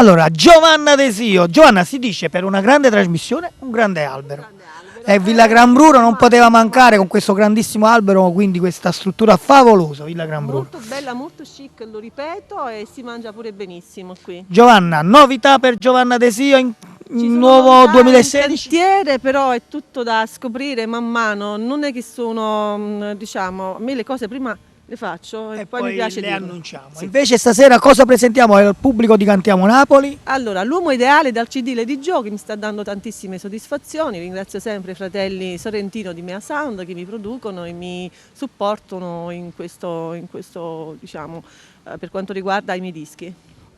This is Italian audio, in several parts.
Allora, Giovanna Desio. Giovanna, si dice per una grande trasmissione un grande albero. E Villa Gran Bruno non poteva mancare con questo grandissimo albero, quindi questa struttura favolosa, Villa Gran Bruno. Molto bella, molto chic, lo ripeto, e si mangia pure benissimo qui. Giovanna, novità per Giovanna Desio in Ci sono nuovo novità 2016? in cantiere, però è tutto da scoprire man mano, non è che sono, diciamo, a me le cose prima le faccio e poi mi piace le dirle. annunciamo. Sì. Invece stasera cosa presentiamo al pubblico di Cantiamo Napoli? Allora, l'uomo ideale dal CD Lady Joe, che mi sta dando tantissime soddisfazioni. Ringrazio sempre i fratelli Sorrentino di Mea Sound che mi producono e mi supportano in questo diciamo, per quanto riguarda i miei dischi.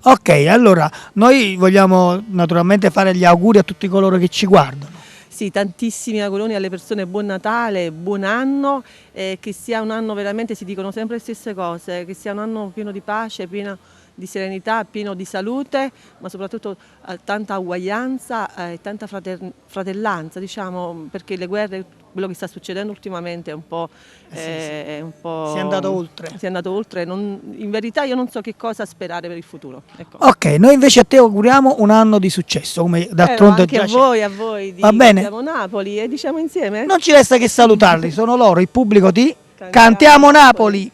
Ok, allora noi vogliamo naturalmente fare gli auguri a tutti coloro che ci guardano. Sì, tantissimi auguroni alle persone, buon Natale, buon anno, che sia un anno veramente, si dicono sempre le stesse cose, che sia un anno pieno di pace, pieno di serenità, pieno di salute, ma soprattutto tanta uguaglianza e tanta fratellanza, diciamo, perché le guerre, quello che sta succedendo ultimamente è un po'... Si è andato oltre. Si è andato oltre, in verità io non so che cosa sperare per il futuro. Ecco. Ok, noi invece a te auguriamo un anno di successo, come d'altronde Anche già c'è. a voi di Va bene? Cantiamo Napoli e diciamo insieme? Non ci resta che salutarli, sono loro, il pubblico di Cantiamo Cantiamo Napoli.